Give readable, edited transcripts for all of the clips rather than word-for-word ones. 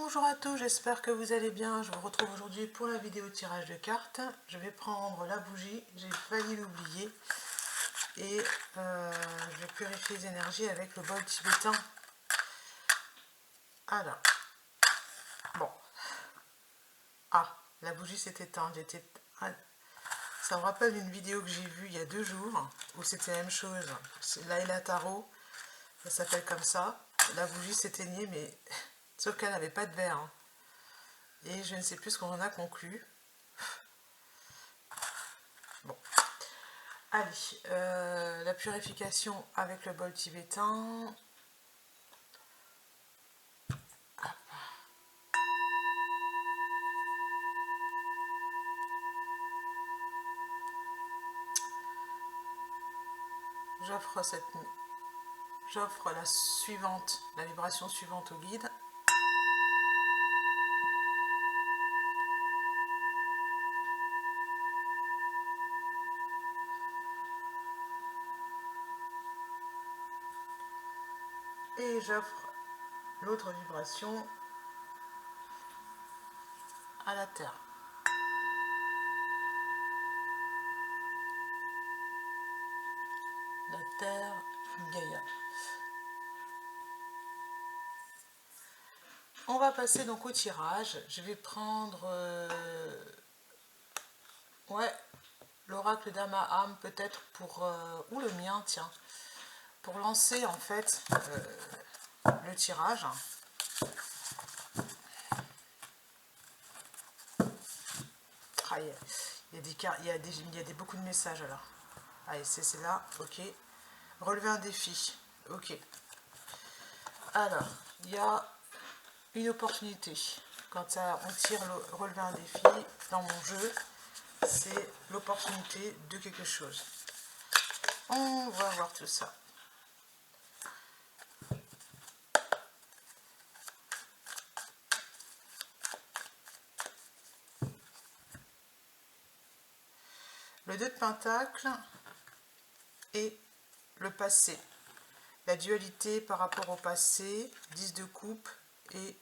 Bonjour à tous, j'espère que vous allez bien. Je vous retrouve aujourd'hui pour la vidéo tirage de cartes. Je vais prendre la bougie, j'ai failli l'oublier. Et je vais purifier les énergies avec le bol tibétain. Alors, bon. Ah, la bougie s'est éteinte. Ça me rappelle une vidéo que j'ai vue il y a 2 jours, où c'était la même chose. Laila Tarot, ça s'appelle comme ça. La bougie s'éteignait, mais sauf qu'elle n'avait pas de verre. Hein. Et je ne sais plus ce qu'on en a conclu. Bon. Allez, la purification avec le bol tibétain. J'offre la suivante, la vibration suivante au guide. Et j'offre l'autre vibration à la Terre. La Terre, Gaïa. On va passer donc au tirage. Je vais prendre l'oracle d'Amaham peut-être pour ou le mien, tiens, pour lancer en fait le tirage. Ah, il y a beaucoup de messages alors. Allez, c'est là, ok. Relever un défi, ok. Alors, il y a une opportunité. Quand on tire relever un défi dans mon jeu, c'est l'opportunité de quelque chose. On va voir tout ça. Le 2 de Pentacle et le passé. La dualité par rapport au passé, 10 de coupe et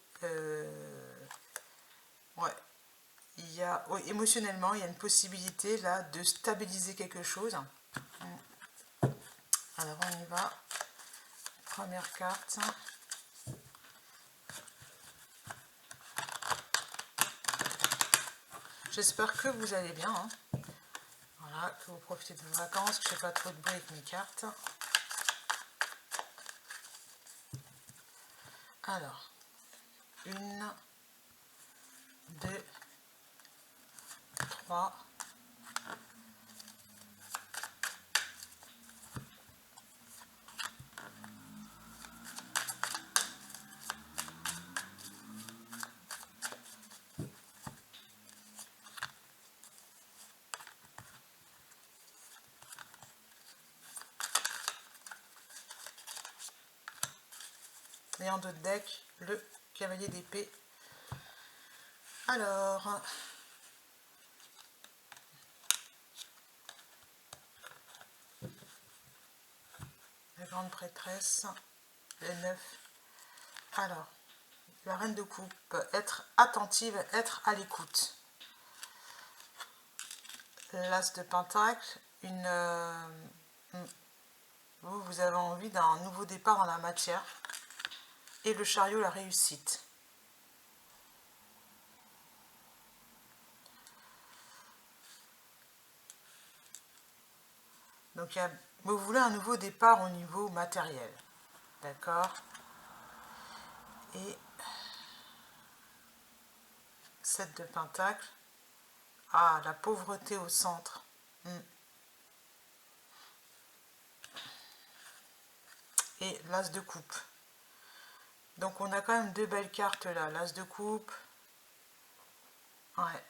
émotionnellement, il y a une possibilité là de stabiliser quelque chose. Alors on y va. Première carte. J'espère que vous allez bien. Hein. Voilà, que vous profitez de vos vacances, que je ne fais pas trop de bruit avec mes cartes. Alors, 1, 2, 3. Et en dos de deck, le cavalier d'épée. Alors, la grande prêtresse, le 9. Alors, la reine de coupe, être attentive, être à l'écoute. L'as de pentacle, vous avez envie d'un nouveau départ dans la matière. Et le chariot, la réussite. Donc, vous voulez un nouveau départ au niveau matériel. D'accord? Et 7 de pentacle. Ah, la pauvreté au centre. Et l'as de coupe. Donc on a quand même 2 belles cartes là. L'as de coupe. Ouais.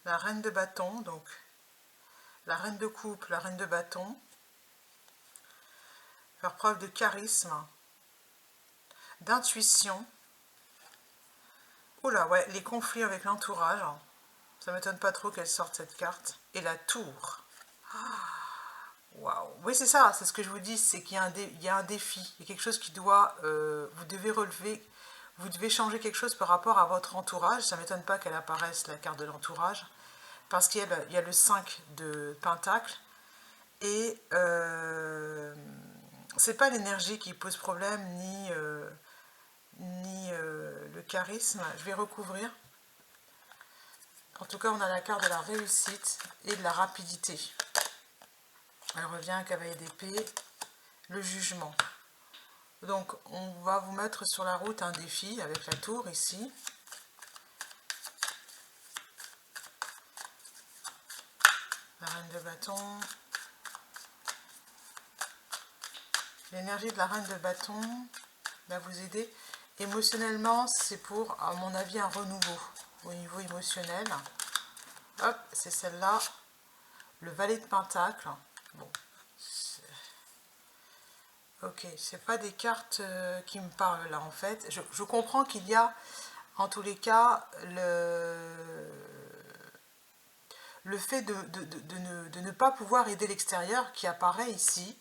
La reine de bâton, donc. La reine de coupe, la reine de bâton. Faire preuve de charisme. D'intuition. Oula, ouais, les conflits avec l'entourage. Ça m'étonne pas trop qu'elle sorte cette carte. Et la tour. Waouh. Oui, c'est ça, c'est ce que je vous dis, c'est qu'il y a un défi, il y a quelque chose qui doit, vous devez relever, vous devez changer quelque chose par rapport à votre entourage. Ça ne m'étonne pas qu'elle apparaisse, la carte de l'entourage, parce il y a le 5 de Pentacle, et c'est pas l'énergie qui pose problème, ni le charisme. Je vais recouvrir. En tout cas, on a la carte de la réussite et de la rapidité. Elle revient, cavalier d'épée, le jugement. Donc, on va vous mettre sur la route un défi avec la tour ici. La reine de bâton. L'énergie de la reine de bâton va vous aider. Émotionnellement, c'est pour, à mon avis, un renouveau au niveau émotionnel. Hop, c'est celle-là. Le valet de pentacle. Bon. Ok, c'est pas des cartes qui me parlent là en fait. Je comprends qu'il y a en tous les cas le fait de ne pas pouvoir aider l'extérieur qui apparaît ici.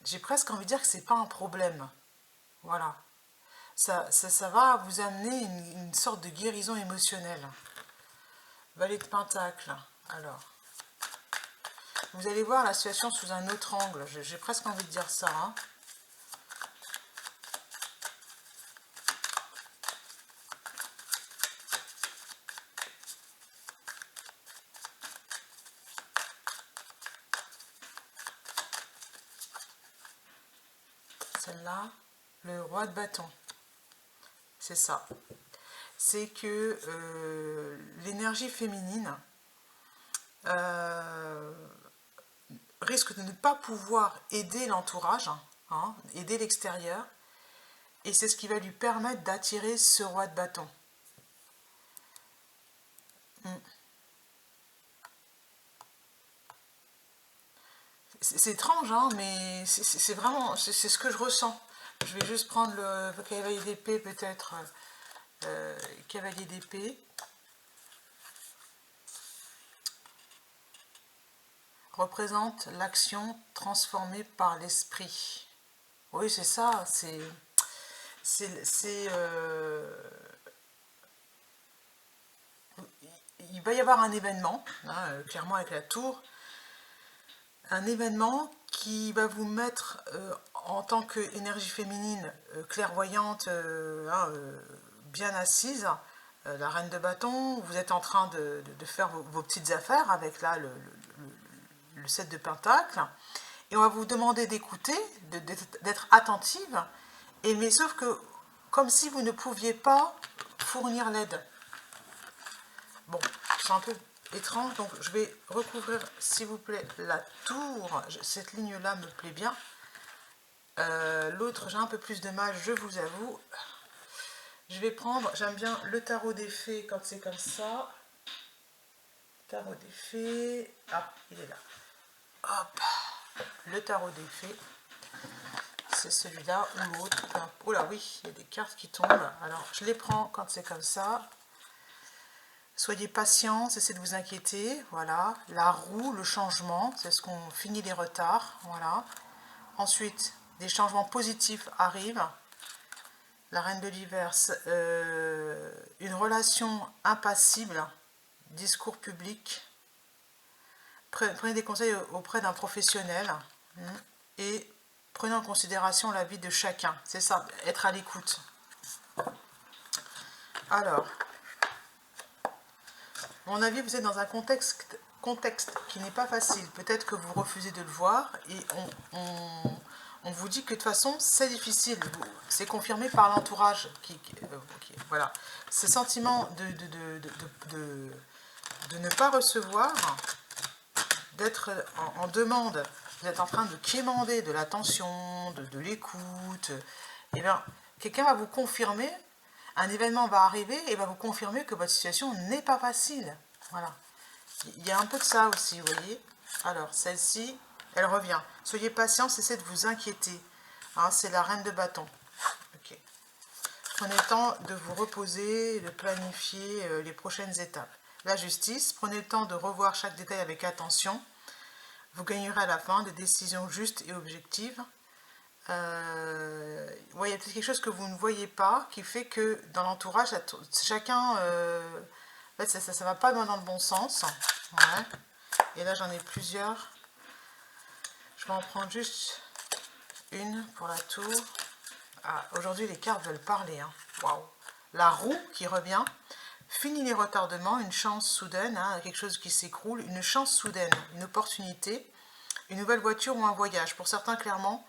J'ai presque envie de dire que c'est pas un problème. Voilà. Ça va vous amener une sorte de guérison émotionnelle. Valet de pentacle. Alors. Vous allez voir la situation sous un autre angle. J'ai presque envie de dire ça. Hein. Celle-là, le roi de bâton. C'est ça. C'est que l'énergie féminine risque de ne pas pouvoir aider l'entourage, hein, aider l'extérieur, et c'est ce qui va lui permettre d'attirer ce roi de bâton. C'est étrange, hein, mais c'est vraiment, c'est ce que je ressens. Je vais juste prendre le cavalier d'épée, peut-être, cavalier d'épée. Représente l'action transformée par l'esprit. Oui, c'est ça, il va y avoir un événement, hein, clairement avec la tour, un événement qui va vous mettre en tant qu'énergie féminine clairvoyante, bien assise, la reine de bâton, vous êtes en train de faire vos petites affaires avec là le 7 de pentacle, et on va vous demander d'écouter, d'être attentive, mais sauf que comme si vous ne pouviez pas fournir l'aide. Bon, c'est un peu étrange, donc je vais recouvrir s'il vous plaît la tour. Cette ligne là me plaît bien, l'autre j'ai un peu plus de mal, je vous avoue. Je vais prendre, j'aime bien le tarot des fées quand c'est comme ça. Tarot des fées, ah il est là, hop, le tarot des fées, c'est celui-là ou l'autre. Oh là oui, il y a des cartes qui tombent, alors je les prends quand c'est comme ça. Soyez patient, cessez de vous inquiéter, voilà. La roue, le changement, c'est ce qu'on finit les retards, voilà. Ensuite, des changements positifs arrivent. La reine de l'hiver, une relation impassible, discours public. Prenez des conseils auprès d'un professionnel et prenez en considération la vie de chacun. C'est ça, être à l'écoute. Alors, à mon avis, vous êtes dans un contexte qui n'est pas facile. Peut-être que vous refusez de le voir et on vous dit que de toute façon, c'est difficile. C'est confirmé par l'entourage. Voilà. Ce sentiment de ne pas recevoir, d'être en demande, vous êtes en train de quémander de l'attention, de l'écoute, et bien, quelqu'un va vous confirmer, un événement va arriver et va vous confirmer que votre situation n'est pas facile. Voilà. Il y a un peu de ça aussi, vous voyez. Alors, celle-ci, elle revient. Soyez patient, cessez de vous inquiéter. Hein, c'est la reine de bâton. Okay. Prenez le temps de vous reposer, de planifier les prochaines étapes. la justice. Prenez le temps de revoir chaque détail avec attention. Vous gagnerez à la fin des décisions justes et objectives. Il y a peut-être quelque chose que vous ne voyez pas, qui fait que dans l'entourage, chacun... en fait, ça va pas dans le bon sens. Ouais. Et là, j'en ai plusieurs. Je vais en prendre juste une pour la tour. Ah, aujourd'hui, les cartes veulent parler. Hein. Waouh. La roue qui revient. Fini les retardements, une chance soudaine, hein, quelque chose qui s'écroule, une chance soudaine, une opportunité, une nouvelle voiture ou un voyage. Pour certains, clairement,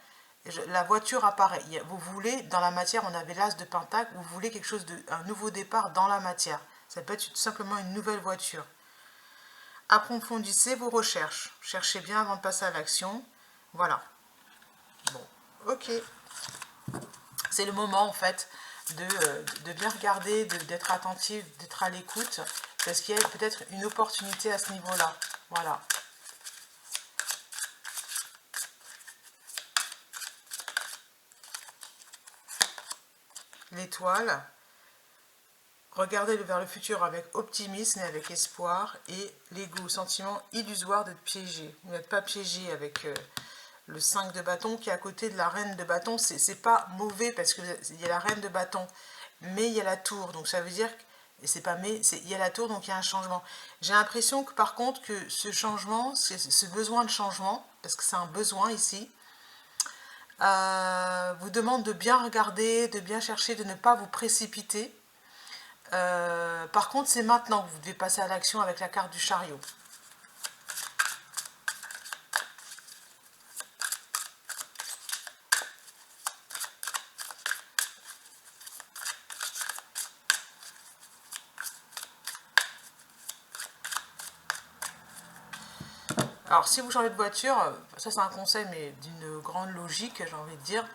la voiture apparaît. Vous voulez, dans la matière, on avait l'as de pentacle, vous voulez quelque chose un nouveau départ dans la matière. Ça peut être tout simplement une nouvelle voiture. Approfondissez vos recherches. Cherchez bien avant de passer à l'action. Voilà. Bon, ok. C'est le moment, en fait, de bien regarder, d'être attentif, d'être à l'écoute, parce qu'il y a peut-être une opportunité à ce niveau-là. Voilà. L'étoile. Regardez vers le futur avec optimisme et avec espoir. Et l'ego, sentiment illusoire d'être piégé. Vous n'êtes pas piégé avec le 5 de bâton qui est à côté de la reine de bâton. C'est pas mauvais parce qu'il y a la reine de bâton, mais il y a la tour. Donc ça veut dire et c'est pas mais, il y a la tour, donc il y a un changement. J'ai l'impression que par contre que ce changement, ce besoin de changement, parce que c'est un besoin ici, vous demande de bien regarder, de bien chercher, de ne pas vous précipiter. Par contre, c'est maintenant que vous devez passer à l'action avec la carte du chariot. Alors, si vous changez de voiture, ça c'est un conseil, mais d'une grande logique, j'ai envie de dire,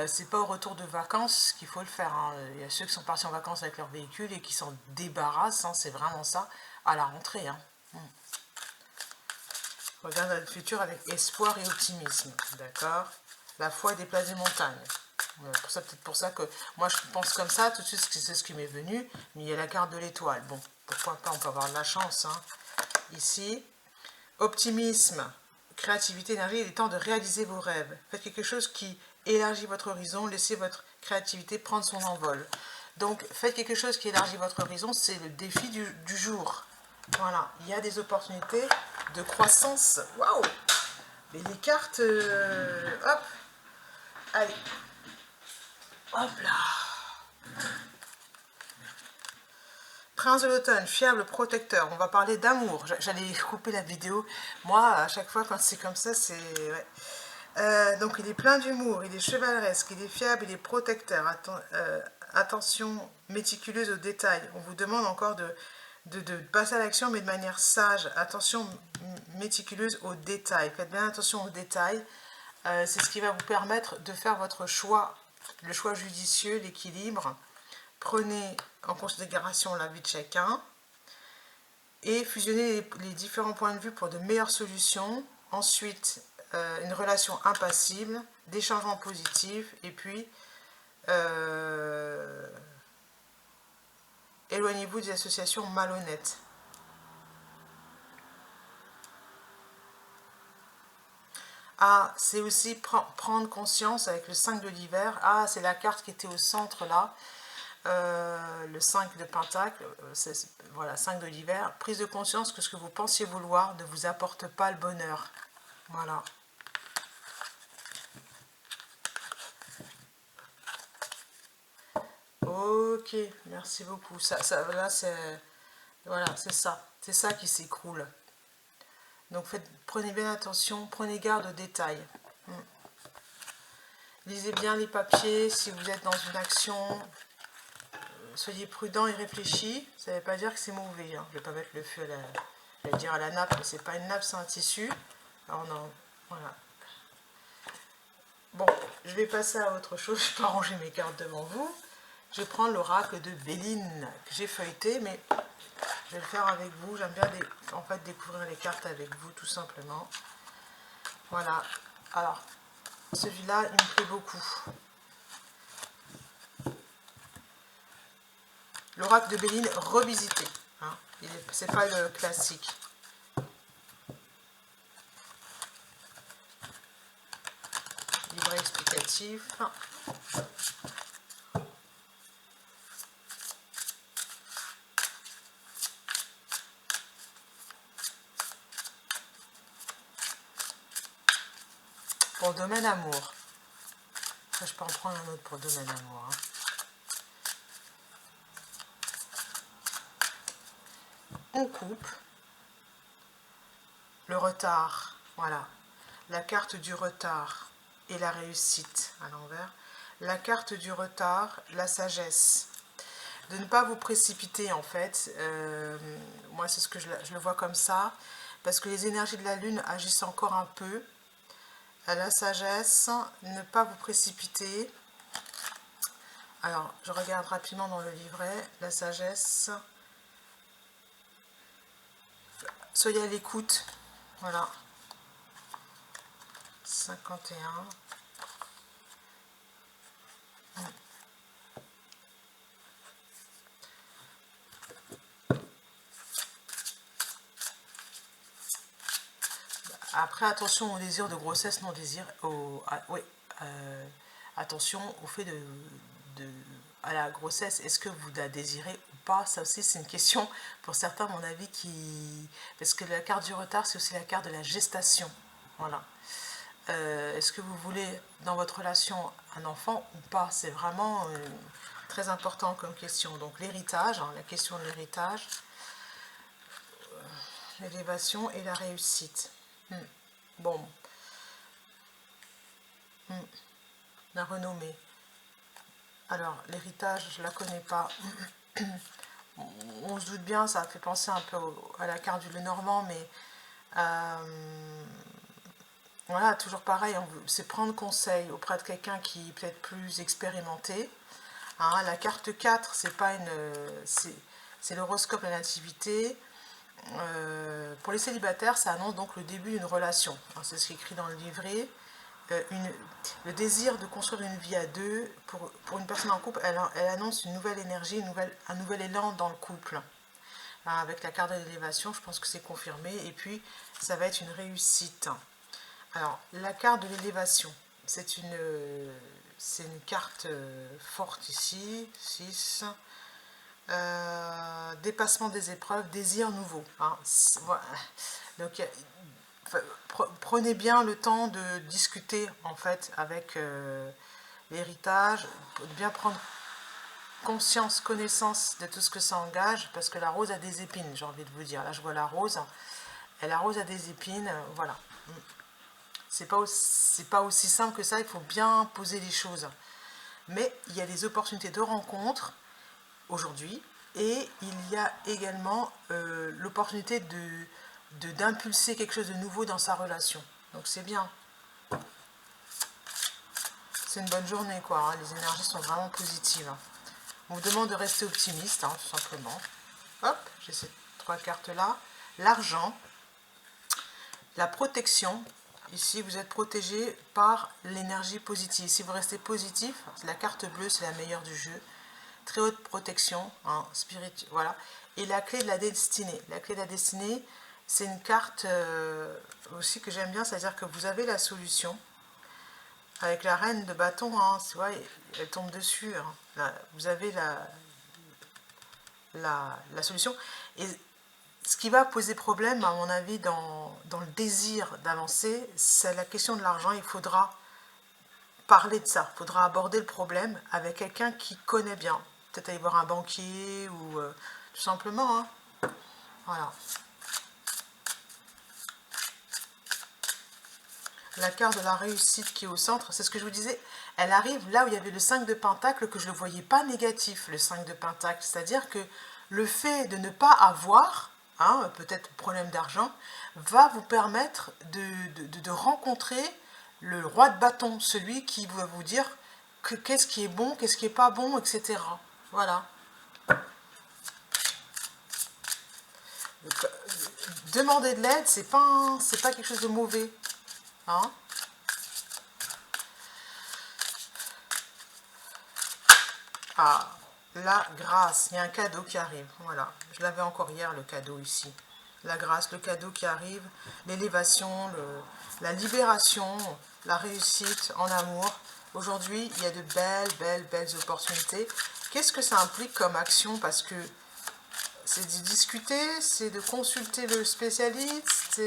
c'est pas au retour de vacances qu'il faut le faire. Hein. Il y a ceux qui sont partis en vacances avec leur véhicule et qui s'en débarrassent, hein, c'est vraiment ça, à la rentrée. Hein. Regarde le futur avec espoir et optimisme, d'accord. La foi déplace des montagnes. Peut-être pour ça que moi je pense comme ça, tout de suite c'est ce qui m'est venu, mais il y a la carte de l'étoile. Bon, pourquoi pas, on peut avoir de la chance. Hein. Ici, optimisme, créativité, énergie, il est temps de réaliser vos rêves. Faites quelque chose qui élargit votre horizon, laissez votre créativité prendre son envol. Donc, faites quelque chose qui élargit votre horizon, c'est le défi du jour. Voilà, il y a des opportunités de croissance. Waouh! Mais les cartes, hop, allez, hop là. Prince de l'automne, fiable, protecteur. On va parler d'amour. J'allais couper la vidéo. Moi, à chaque fois, quand c'est comme ça, c'est... Ouais. Donc, il est plein d'humour, il est chevaleresque, il est fiable, il est protecteur. Attention méticuleuse aux détails. On vous demande encore de passer à l'action, mais de manière sage. Attention méticuleuse aux détails. Faites bien attention aux détails. C'est ce qui va vous permettre de faire votre choix, le choix judicieux, l'équilibre. Prenez en considération la vie de chacun et fusionnez les différents points de vue pour de meilleures solutions. Ensuite, une relation impassible, des changements positifs et puis éloignez-vous des associations malhonnêtes. Ah, c'est aussi prendre conscience avec le 5 de l'hiver. Ah, c'est la carte qui était au centre là. Le 5 de pentacle, voilà, 5 de l'hiver, prise de conscience que ce que vous pensiez vouloir ne vous apporte pas le bonheur. Voilà. Ok, merci beaucoup. Là, voilà, c'est ça qui s'écroule. Donc prenez bien attention, prenez garde aux détails. Lisez bien les papiers si vous êtes dans une action. Soyez prudent et réfléchi. Ça ne veut pas dire que c'est mauvais. Hein. Je ne vais pas mettre le feu à la nappe, mais c'est pas une nappe, c'est un tissu. Alors non, voilà. Bon, je vais passer à autre chose. Je ne vais pas ranger mes cartes devant vous. Je vais prendre l'oracle de Béline que j'ai feuilleté, mais je vais le faire avec vous. J'aime bien en fait découvrir les cartes avec vous, tout simplement. Voilà. Alors, celui-là, il me plaît beaucoup. L'oracle de Béline revisité. Hein. C'est pas le classique. Livret explicatif. Pour le domaine amour. Après, je peux en prendre un autre pour le domaine amour. Hein. On coupe. Le retard. Voilà. La carte du retard et la réussite à l'envers. La carte du retard, la sagesse. De ne pas vous précipiter en fait. Moi, c'est ce que je le vois comme ça. Parce que les énergies de la Lune agissent encore un peu. À la sagesse, ne pas vous précipiter. Alors, je regarde rapidement dans le livret. La sagesse. Soyez à l'écoute. Voilà. 51. Après, attention au désir de grossesse, non désir. Oui, attention au fait à la grossesse. Est-ce que vous la désirez ou pas? Ça aussi, c'est une question pour certains, à mon avis, parce que la carte du retard, c'est aussi la carte de la gestation. Voilà. Est-ce que vous voulez dans votre relation un enfant ou pas? C'est vraiment très important comme question. Donc l'héritage, hein, la question de l'héritage, l'élévation et la réussite. Bon. La renommée. Alors l'héritage, je la connais pas. On se doute bien, ça fait penser un peu à la carte du Lenormand, mais voilà, toujours pareil, c'est prendre conseil auprès de quelqu'un qui est peut-être plus expérimenté. Hein, la carte 4, c'est pas c'est l'horoscope de la nativité. Pour les célibataires, ça annonce donc le début d'une relation. C'est ce qui est écrit dans le livret. Le désir de construire une vie à deux, pour une personne en couple, elle annonce une nouvelle énergie, un nouvel élan dans le couple. Hein, avec la carte de l'élévation, je pense que c'est confirmé. Et puis, ça va être une réussite. Alors, la carte de l'élévation, c'est une carte forte ici, 6. Dépassement des épreuves, désir nouveau. Hein. Voilà. Donc, prenez bien le temps de discuter en fait avec l'héritage, de bien prendre conscience, connaissance de tout ce que ça engage, parce que la rose a des épines, j'ai envie de vous dire. Là, je vois la rose, et la rose a des épines, voilà. C'est pas aussi simple que ça, il faut bien poser les choses. Mais il y a des opportunités de rencontre aujourd'hui, et il y a également l'opportunité d'impulser quelque chose de nouveau dans sa relation. Donc c'est bien. C'est une bonne journée, quoi. Hein. Les énergies sont vraiment positives. Hein. On vous demande de rester optimiste, hein, tout simplement. Hop, j'ai ces 3 cartes-là. L'argent, la protection. Ici, vous êtes protégé par l'énergie positive. Si vous restez positif, la carte bleue, c'est la meilleure du jeu. Très haute protection, hein, spirituelle, voilà. Et la clé de la destinée. La clé de la destinée, c'est une carte aussi que j'aime bien, c'est-à-dire que vous avez la solution. Avec la reine de bâton, hein, ouais, elle tombe dessus. Hein. Là, vous avez la solution. Et ce qui va poser problème, à mon avis, dans le désir d'avancer, c'est la question de l'argent. Il faudra parler de ça. Il faudra aborder le problème avec quelqu'un qui connaît bien. Peut-être aller voir un banquier ou tout simplement. Hein. Voilà. La carte de la réussite qui est au centre, c'est ce que je vous disais, elle arrive là où il y avait le 5 de Pentacle, que je ne le voyais pas négatif, le 5 de Pentacle. C'est-à-dire que le fait de ne pas avoir, hein, peut-être problème d'argent, va vous permettre de rencontrer le roi de bâton, celui qui va vous dire qu'est-ce qui est bon, qu'est-ce qui n'est pas bon, etc. Voilà. Donc, demander de l'aide, c'est pas quelque chose de mauvais. Hein? Ah, la grâce. Il y a un cadeau qui arrive. Voilà, je l'avais encore hier, le cadeau ici. La grâce, le cadeau qui arrive, l'élévation, la libération, la réussite en amour. Aujourd'hui, il y a de belles opportunités. Qu'est-ce que ça implique comme action? Parce que c'est de discuter, c'est de consulter le spécialiste,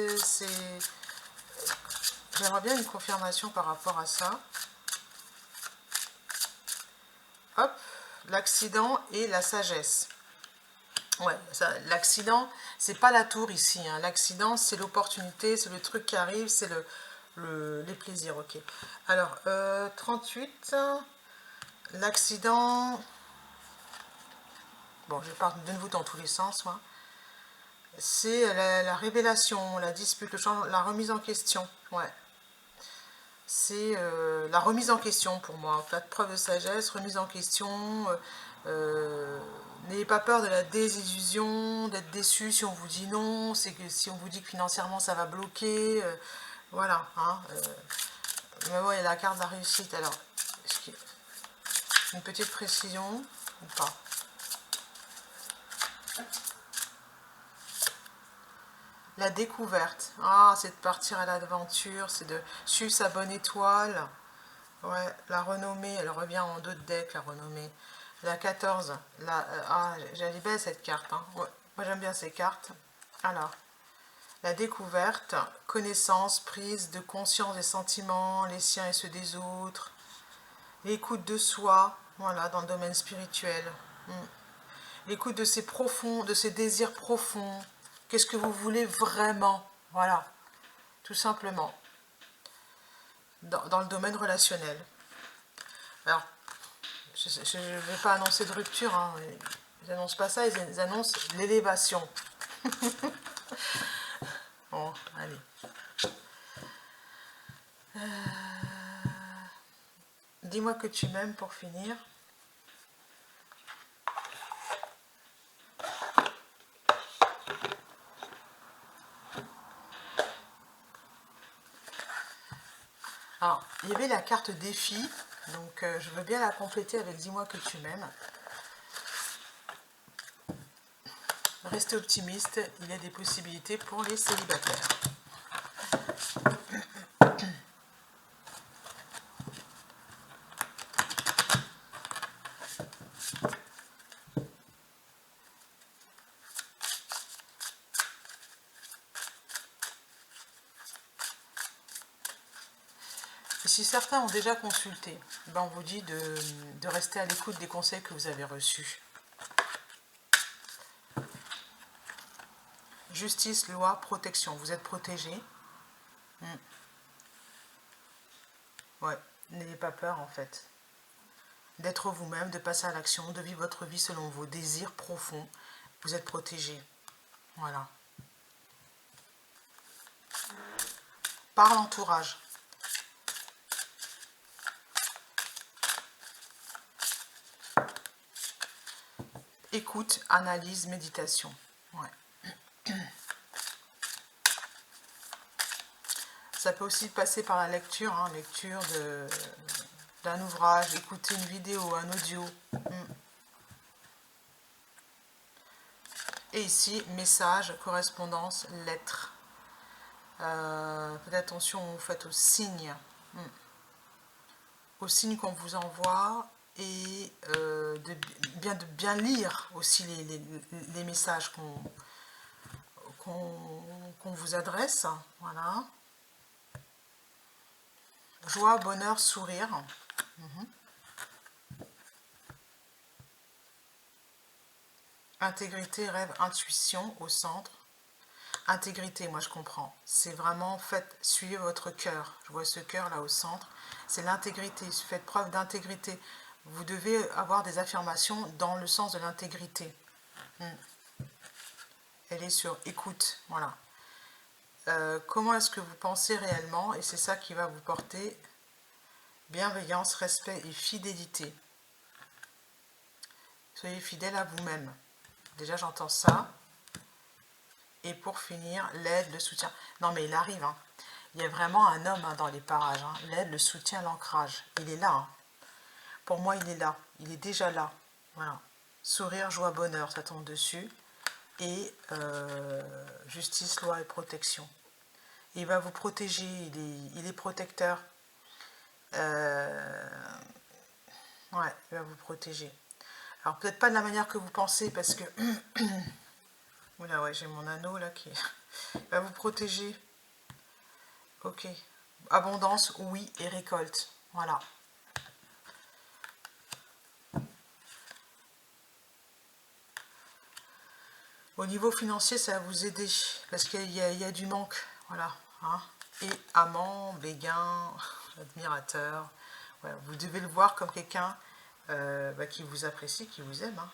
j'aimerais bien une confirmation par rapport à ça. Hop, l'accident et la sagesse. Ouais, l'accident, c'est pas la tour ici. Hein. L'accident, c'est l'opportunité, c'est le truc qui arrive, c'est les plaisirs. Ok. Alors, 38, l'accident. Bon, je parle de nouveau dans tous les sens, moi. C'est la révélation, la dispute, la remise en question. Ouais. C'est la remise en question pour moi. En fait, preuve de sagesse, remise en question. N'ayez pas peur de la désillusion, d'être déçu si on vous dit non, c'est que si on vous dit que financièrement ça va bloquer. Voilà. Hein, mais bon, il y a la carte de la réussite. Alors, une petite précision ou pas? La découverte. Ah, c'est de partir à l'aventure, c'est de suivre sa bonne étoile. Ouais, la renommée, elle revient en d'autres decks, la renommée. La 14, j'allais belle cette carte. Hein. Ouais, moi j'aime bien ces cartes. Alors, la découverte, connaissance, prise de conscience des sentiments, les siens et ceux des autres. L'écoute de soi, voilà, dans le domaine spirituel. L'écoute de ses désirs profonds. Qu'est-ce que vous voulez vraiment? Voilà, tout simplement. Dans le domaine relationnel. Alors, je ne vais pas annoncer de rupture, hein. Ils n'annoncent pas ça, ils annoncent l'élévation. Bon, allez. Dis-moi que tu m'aimes pour finir. Alors, il y avait la carte défi, donc je veux bien la compléter avec dis-moi que tu m'aimes. Restez optimiste, il y a des possibilités pour les célibataires. Et si certains ont déjà consulté, ben on vous dit de rester à l'écoute des conseils que vous avez reçus. Justice, loi, protection. Vous êtes protégé. Ouais, n'ayez pas peur en fait. D'être vous-même, de passer à l'action, de vivre votre vie selon vos désirs profonds. Vous êtes protégé. Voilà. Par l'entourage. Écoute, analyse, méditation. Ouais. Ça peut aussi passer par la lecture, hein, lecture d'un ouvrage, écouter une vidéo, un audio. Et ici, message, correspondance, lettre. Faites attention, vous faites aux signes. Aux signes qu'on vous envoie et de bien lire aussi les messages qu'on vous adresse. Voilà. Joie, bonheur, sourire. Intégrité, rêve, intuition au centre. Intégrité, moi je comprends. C'est vraiment, suivez votre cœur. Je vois ce cœur là au centre. C'est l'intégrité. Faites preuve d'intégrité. Vous devez avoir des affirmations dans le sens de l'intégrité. Elle est sur écoute. Voilà. Comment est-ce que vous pensez réellement? Et c'est ça qui va vous porter bienveillance, respect et fidélité. Soyez fidèle à vous-même. Déjà, j'entends ça. Et pour finir, l'aide, le soutien. Non, mais il arrive. Hein. Il y a vraiment un homme dans les parages. Hein. L'aide, le soutien, l'ancrage. Il est là. Hein. Pour moi, il est là. Il est déjà là. Voilà. sourire, joie, bonheur, ça tombe dessus. Et justice, loi et protection. Il va vous protéger, il est protecteur. Ouais, il va vous protéger. Alors peut-être pas de la manière que vous pensez parce que... Oula, ouais, j'ai mon anneau là qui... Il va vous protéger. Ok. Abondance, oui, et récolte. Voilà. Au niveau financier, ça va vous aider parce qu'il y a du manque. Voilà. Hein. Et amant, béguin, admirateur. Voilà. Vous devez le voir comme quelqu'un qui vous apprécie, qui vous aime. Hein.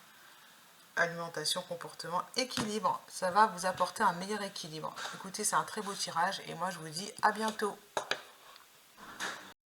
Alimentation, comportement, équilibre. Ça va vous apporter un meilleur équilibre. Écoutez, c'est un très beau tirage et moi je vous dis à bientôt.